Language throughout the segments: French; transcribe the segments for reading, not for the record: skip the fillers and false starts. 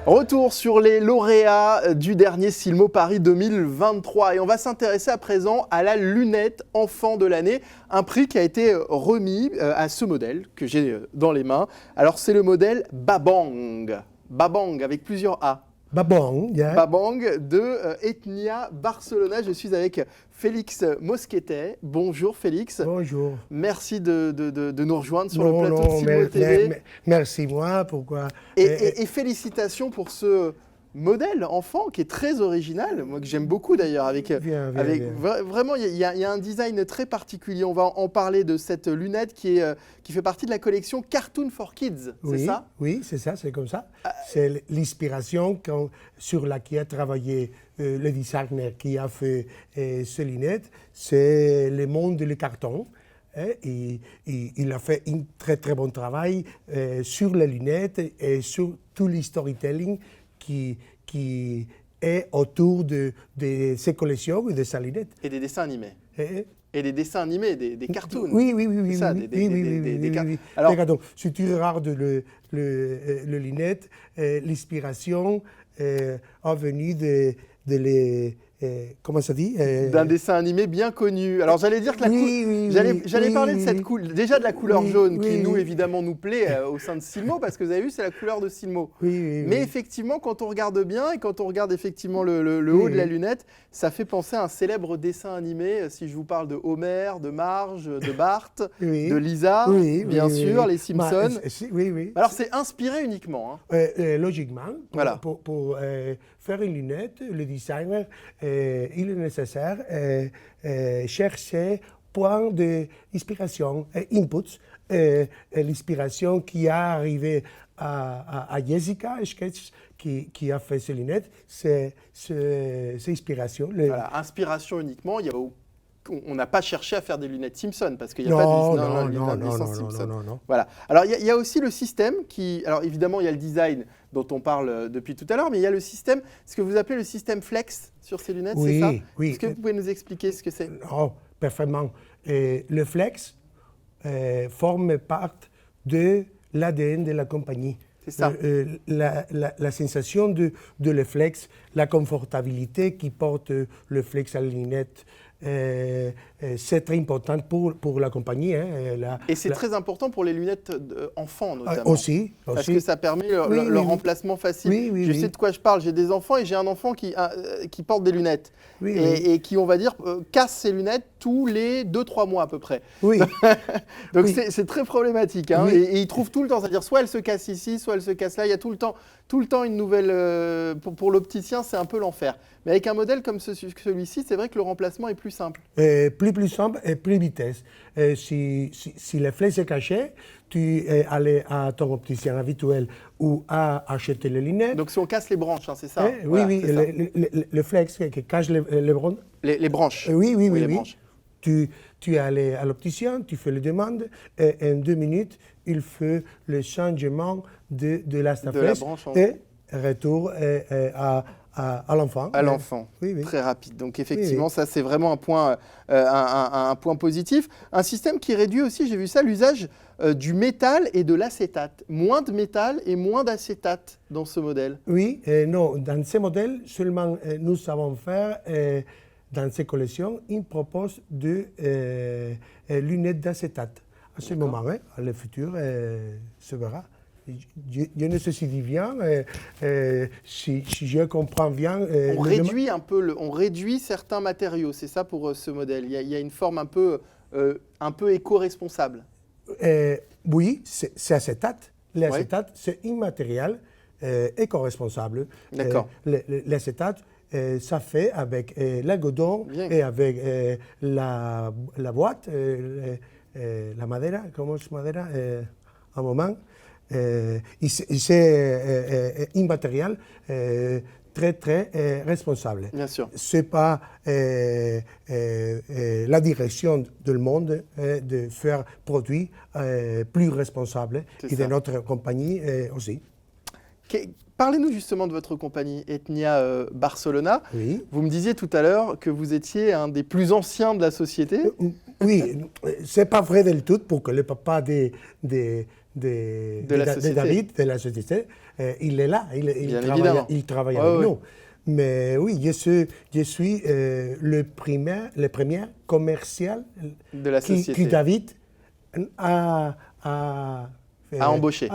Retour sur les lauréats du dernier Silmo Paris 2023 et on va s'intéresser à présent à la lunette enfant de l'année, un prix qui a été remis à ce modèle que j'ai dans les mains. Alors c'est le modèle Babang, Babang avec plusieurs A. Babang, yeah. Babang de Etnia Barcelona. Je suis avec Félix Mosquetet. Bonjour Félix. Bonjour. Merci de nous rejoindre sur le plateau de Silmo TV. Merci moi, pourquoi. Et félicitations pour ce modèle enfant qui est très original, moi que j'aime beaucoup d'ailleurs. Vraiment, il y a un design très particulier. On va en parler de cette lunette qui fait partie de la collection Cartoon for Kids, oui, c'est ça? Oui, c'est ça, c'est comme ça. C'est l'inspiration sur laquelle a travaillé le designer qui a fait ces lunettes. C'est le monde du carton. Et il a fait un très très bon travail sur les lunettes et sur tout le storytelling qui est autour de ces collections et de sa lunette. Et des dessins animés. Et des dessins animés, des cartoons. Oui. C'est ça, des cartoons. Alors, si tu regardes le lunette, l'inspiration est venue de les... comment ça dit d'un dessin animé bien connu. Alors j'allais dire que j'allais parler de cette couleur, déjà de la couleur jaune qui nous évidemment nous plaît au sein de Silmo parce que vous avez vu c'est la couleur de Silmo. Mais effectivement quand on regarde bien et quand on regarde effectivement le haut de la lunette, ça fait penser à un célèbre dessin animé. Si je vous parle de Homer, de Marge, de Bart, de Lisa, bien sûr, les Simpsons. Alors c'est inspiré uniquement. Logiquement. Voilà. Pour faire une lunette, le designer il est nécessaire chercher point d'inspiration, inputs, l'inspiration qui est arrivée à Jessica Sketch qui a fait ces lunettes, c'est inspiration. Voilà, inspiration uniquement, on n'a pas cherché à faire des lunettes Simpson parce qu'il n'y a pas de licence Simpson. Non. Voilà. Alors il y a aussi le système alors évidemment il y a le design dont on parle depuis tout à l'heure, mais il y a le système, ce que vous appelez le système flex sur ces lunettes, c'est ça? Oui. Est-ce que vous pouvez nous expliquer ce que c'est? Oh, parfaitement. Le flex forme part de l'ADN de la compagnie. C'est ça. La sensation de le flex, la confortabilité qui porte le flex à la lunette, c'est très important pour la compagnie. Et c'est très important pour les lunettes enfants notamment. Aussi. Parce que ça permet leur remplacement facile. Je sais de quoi je parle. J'ai des enfants et j'ai un enfant qui porte des lunettes et qui, on va dire, casse ses lunettes tous les 2-3 mois à peu près. Donc c'est très problématique. Et il trouve tout le temps, c'est-à-dire soit elle se casse ici, soit elle se casse là. Il y a tout le temps une nouvelle... pour l'opticien, c'est un peu l'enfer. Mais avec un modèle comme celui-ci, c'est vrai que le remplacement est plus simple. Plus simple et plus vitesse. Si le flex est caché, tu es allé à ton opticien habituel ou à acheter les lunettes. Donc si on casse les branches, c'est ça? Le flex qui cache les branches. Les branches. Oui. Branches. Tu es allé à l'opticien, tu fais les demandes et en 2 minutes, il fait le changement de la branche et retour à l'enfant. À l'enfant, très rapide. Donc effectivement, ça c'est vraiment un point positif. Un système qui réduit aussi, j'ai vu ça, l'usage du métal et de l'acétate. Moins de métal et moins d'acétate dans ce modèle. Oui, non, dans ce modèle, seulement nous savons faire, dans ces collections, une propose de lunettes d'acétate. À ce moment, le futur se verra. Je ne sais si bien, si je comprends bien. On réduit certains matériaux, c'est ça pour ce modèle. Il y a une forme un peu éco-responsable. Oui, c'est acétate. L'acétate, c'est un matériel éco-responsable. D'accord. L'acétate, ça fait avec l'algodon et avec la boîte, la madera, comment c'est madera, un moment. C'est un matériel très, très responsable. Bien sûr. Ce n'est pas la direction du monde de faire produits plus responsables et de notre compagnie aussi. Parlez-nous justement de votre compagnie Etnia Barcelona. Vous me disiez tout à l'heure que vous étiez un des plus anciens de la société. Oui, ce n'est pas vrai del tout pour que le papa de de David, de la société. Il est là, il travaille avec nous. Mais oui, je suis le premier commercial de la société. Que David a embauché.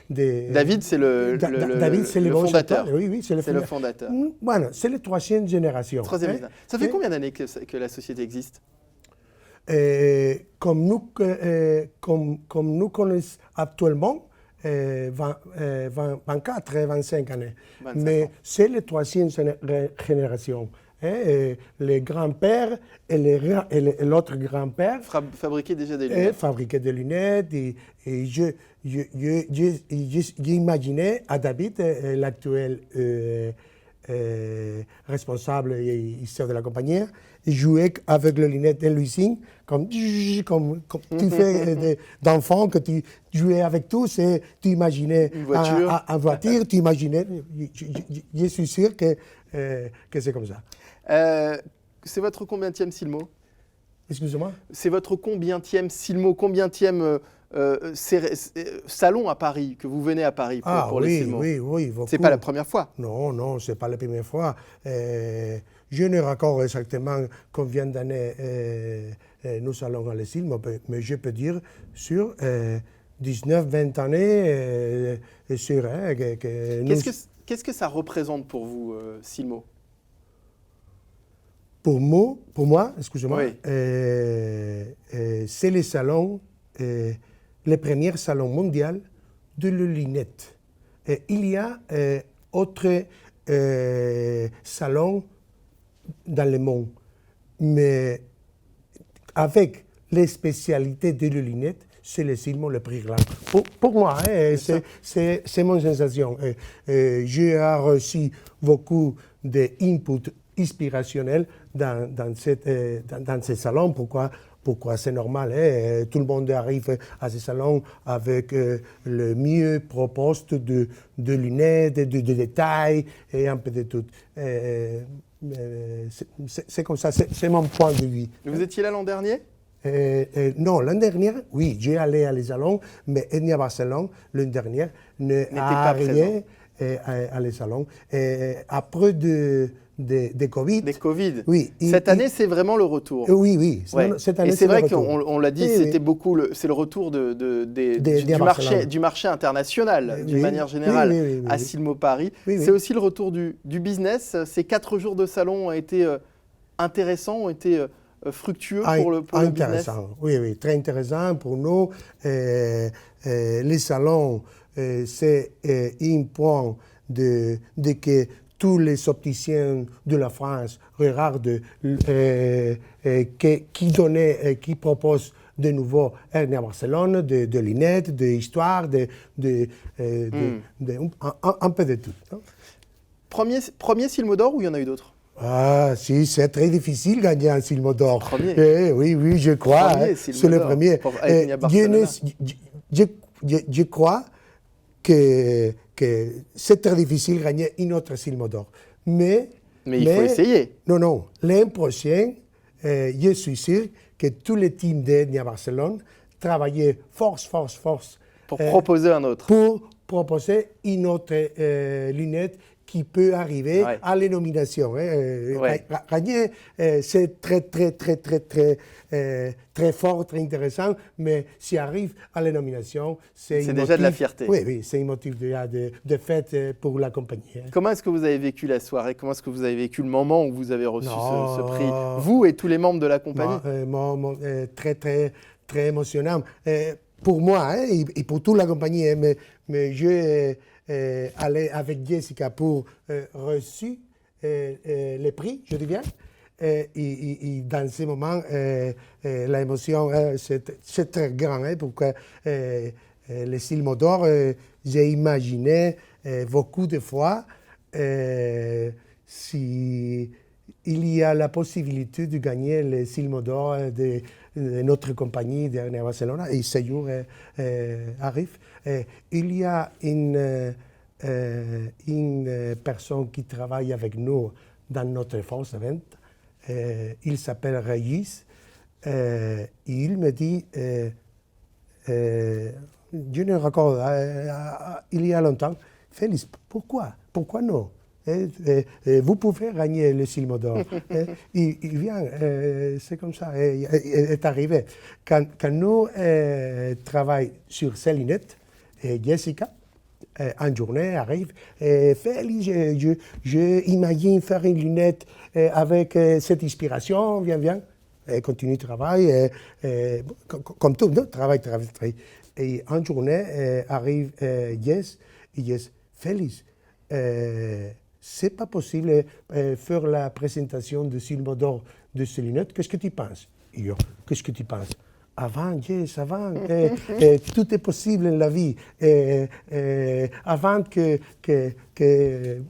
David, c'est le fondateur. Oui, c'est le fondateur. Bueno, c'est la troisième génération. Ça fait combien d'années que la société existe? Comme nous connaissons actuellement, 24 et 25 années. 25 Mais ans. c'est la troisième génération. Les grands-pères et l'autre grand-père fabriquaient déjà des lunettes. Fabriquaient des lunettes. Et j'imaginais à David, l'actuel responsable et histoire de la compagnie, jouer avec les lunettes de l'usine, comme tu fais d'enfants, que tu jouais avec tous, et tu imaginais une voiture, tu imaginais, je suis sûr que c'est comme ça. C'est votre combienième Silmo? Excusez-moi? C'est votre combienième Silmo, combienième salon à Paris, que vous venez à Paris pour les Silmo? Oui, beaucoup. C'est pas la première fois? Non, c'est pas la première fois. Je ne raconte exactement combien d'années nous allons à les Silmo, mais je peux dire sur 19-20 années sûr. Qu'est-ce que ça représente pour vous, Silmo? Pour moi, excusez-moi, oui. C'est le salon, le premier salon mondial de la lunette. Il y a autres salons dans le monde, mais avec les spécialités de la lunette, c'est le Silmo le plus grand. Pour moi, c'est mon sensation. J'ai reçu beaucoup d'inputs inspirationnels dans ces salons. Pourquoi c'est normal, tout le monde arrive à ces salons avec le mieux proposé de lunettes, de détails et un peu de tout. C'est comme ça, c'est mon point de vue. Vous étiez là l'an dernier? Non, l'an dernier, oui, j'ai allé à les salons, mais Etnia Barcelone, l'an dernier, n'était pas arrivé à les salons. Après de Covid. Des Covid. Oui. Cette année, c'est vraiment le retour. Oui. Ouais. Cette année, et c'est vrai qu'on l'a dit, c'était beaucoup, c'est le retour du marché international, d'une manière générale, à Silmo Paris. C'est aussi le retour du business. Ces 4 jours de salon ont été intéressants, ont été fructueux pour le business. Oui, très intéressant pour nous. Les salons, c'est un point de que tous les opticiens de la France regardent qui propose de nouveau Etnia Barcelone, de lunettes, d'histoire, un peu de tout. Hein. Premier Silmo d'or ou il y en a eu d'autres? Ah, si, c'est très difficile de gagner un Silmo d'or. Premier. Oui, je crois. C'est le premier. Je crois que c'est très difficile de gagner une autre Silmo d'or. Mais il faut essayer. Non. L'an prochain, je suis sûr que tous les teams d'Etnia Barcelone travaillaient force. Pour proposer un autre. Pour proposer une autre lunette qui peut arriver à la nomination. Gagner, c'est très fort, très intéressant, mais si arrive à la nomination, c'est déjà de la fierté. Oui, c'est un motif de fête pour la compagnie. Comment est-ce que vous avez vécu la soirée? Comment est-ce que vous avez vécu le moment où vous avez reçu ce prix? Vous et tous les membres de la compagnie? Très émotionnant. Pour moi et pour toute la compagnie, mais je allé avec Jessica pour reçu les prix, je dis bien. Et dans ce moment, l'émotion, c'est très grand. Pourquoi les Silmo d'or, j'ai imaginé beaucoup de fois si il y a la possibilité de gagner les Silmo d'or de notre compagnie d'Etnia Barcelone, et ce jour arrive. Il y a une personne qui travaille avec nous dans notre force de vente. Il s'appelle Régis. Il me dit je me raconte, il y a longtemps, Félix, pourquoi non? Vous pouvez gagner le Silmo d'Or. Il vient, c'est comme ça, est arrivé. Quand nous travaillons sur ces lunettes, Jessica, en journée, arrive, Félix, je imagine faire une lunette avec cette inspiration, viens. Et continue le travail, comme tout, non? Travail. Et en journée, arrive Jess, et Jess, Félix, c'est pas possible faire la présentation de Silmo d'Or de ces lunettes, qu'est-ce que tu penses? Et yo, qu'est-ce que tu penses? Avant, Jess, avant, tout est possible dans la vie. Avant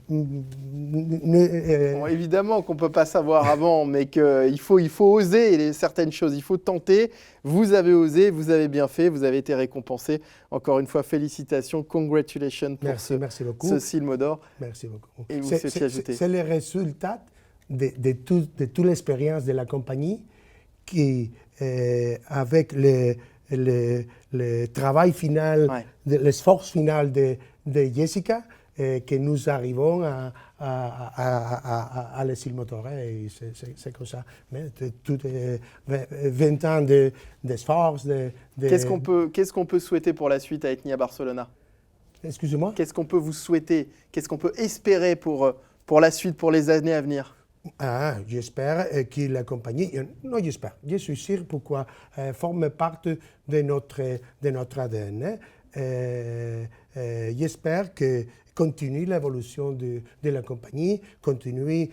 Bon, évidemment qu'on ne peut pas savoir avant, mais qu'il faut oser certaines choses, il faut tenter. Vous avez osé, vous avez bien fait, vous avez été récompensé. Encore une fois, félicitations, congratulations pour ce Silmo d'Or. Merci beaucoup. Et vous souhaitez ajouter. C'est le résultat de toute l'expérience de la compagnie qui, avec le travail final, l'esforce final de Jessica, que nous arrivons à le Silmo d'Or. C'est comme ça. Mais tout 20 ans d'esforce. Qu'est-ce qu'on peut souhaiter pour la suite à Etnia Barcelona? Excusez-moi? Qu'est-ce qu'on peut vous souhaiter? Qu'est-ce qu'on peut espérer pour la suite, pour les années à venir? J'espère que la compagnie, non j'espère, je suis sûr pourquoi, forme partie de notre ADN. J'espère que continue l'évolution de la compagnie, continue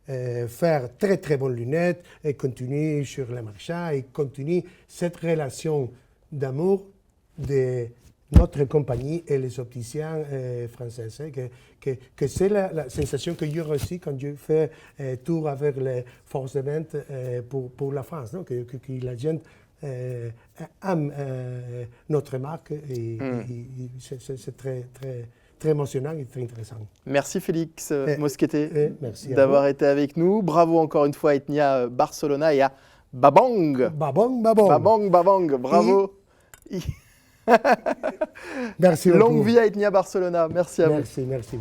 faire très très bonnes lunettes, et continue sur le marché, et continue cette relation d'amour de notre compagnie et les opticiens français. Que c'est la sensation que j'ai reçue quand je fais tour avec les forces de vente pour la France, non? Que la gente aime notre marque et c'est très, très, très émotionnant et très intéressant. Merci Félix Mosquete d'avoir été avec nous. Bravo encore une fois à Etnia Barcelona et à Babong. Babong. Bravo. Merci beaucoup. Longue vie à Etnia Barcelona. Merci à vous. Merci.